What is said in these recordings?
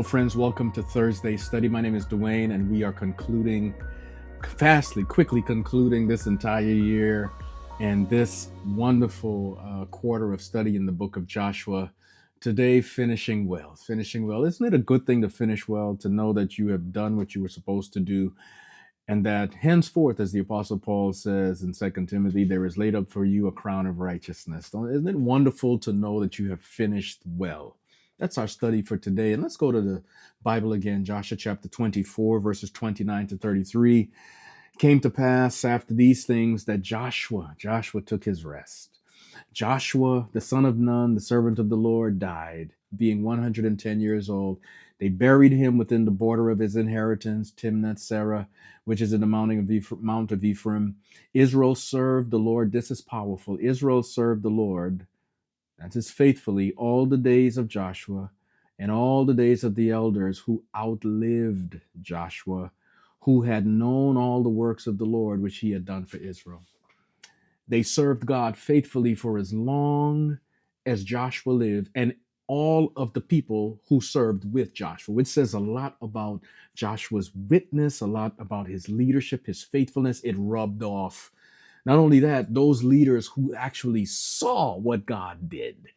friends. Welcome to Thursday Study. My name is Dwain, and we are quickly concluding this entire year and this wonderful quarter of study in the book of Joshua. Today, finishing well. Finishing well. Isn't it a good thing to finish well, to know that you have done what you were supposed to do, and that henceforth, as the Apostle Paul says in 2 Timothy, there is laid up for you a crown of righteousness. Isn't it wonderful to know that you have finished well? That's our study for today. And let's go to the Bible again, Joshua chapter 24, verses 29 to 33. It came to pass after these things that Joshua took his rest. Joshua, the son of Nun, the servant of the Lord, died, being 110 years old. They buried him within the border of his inheritance, Timnath Serah, which is in the Mount of Ephraim. Israel served the Lord. This is powerful. Israel served the Lord, that is faithfully, all the days of Joshua and all the days of the elders who outlived Joshua, who had known all the works of the Lord which he had done for Israel. They served God faithfully for as long as Joshua lived, and all of the people who served with Joshua, which says a lot about Joshua's witness, a lot about his leadership, his faithfulness. It rubbed off. Not only that, those leaders who actually saw what God did,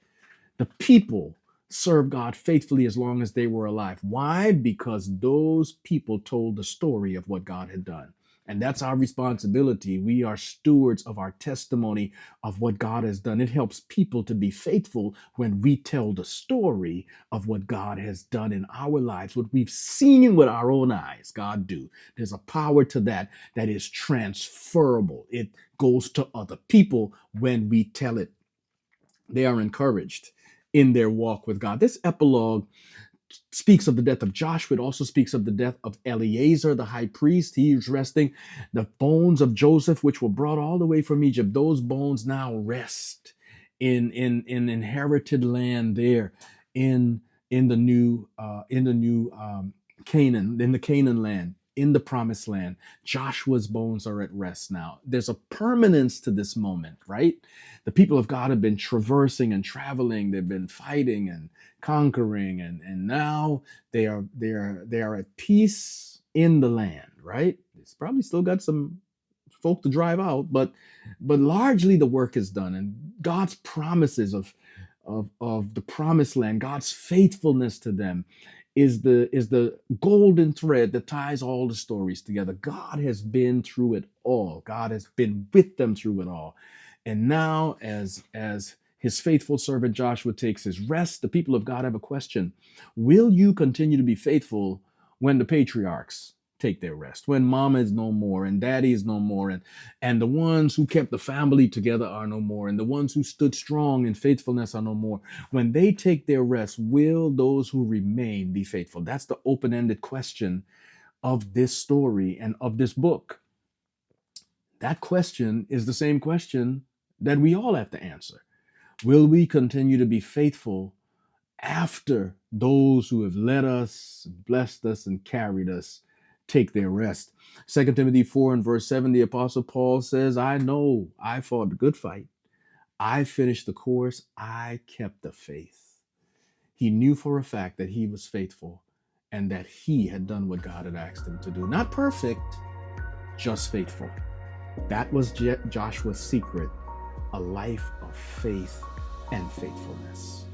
the people served God faithfully as long as they were alive. Why? Because those people told the story of what God had done. And that's our responsibility. We are stewards of our testimony of what God has done. It helps people to be faithful when we tell the story of what God has done in our lives, what we've seen with our own eyes God do. There's a power to that is transferable. It goes to other people when we tell it. They are encouraged in their walk with God. This epilogue speaks of the death of Joshua. It also speaks of the death of Eleazar, the high priest. He was resting. The bones of Joseph, which were brought all the way from Egypt, those bones now rest in inherited land there in the new Canaan, in the Canaan land, in the promised land. Joshua's bones are at rest now. There's a permanence to this moment, right? The people of God have been traversing and traveling. They've been fighting and conquering, and now they are at peace in the land, right? It's probably still got some folk to drive out, but largely the work is done, and God's promises of the promised land, God's faithfulness to them is the golden thread that ties all the stories together. God has been through it all. God has been with them through it all. And now, as his faithful servant Joshua takes his rest, the people of God have a question. Will you continue to be faithful when the patriarchs take their rest, when mama is no more and daddy is no more, and the ones who kept the family together are no more, and the ones who stood strong in faithfulness are no more? When they take their rest, will those who remain be faithful? That's the open-ended question of this story and of this book. That question is the same question that we all have to answer. Will we continue to be faithful after those who have led us, blessed us, and carried us take their rest? 2 Timothy 4 and verse 7, the Apostle Paul says, I know I fought the good fight. I finished the course. I kept the faith. He knew for a fact that he was faithful and that he had done what God had asked him to do. Not perfect, just faithful. That was Joshua's secret, a life of faith and faithfulness.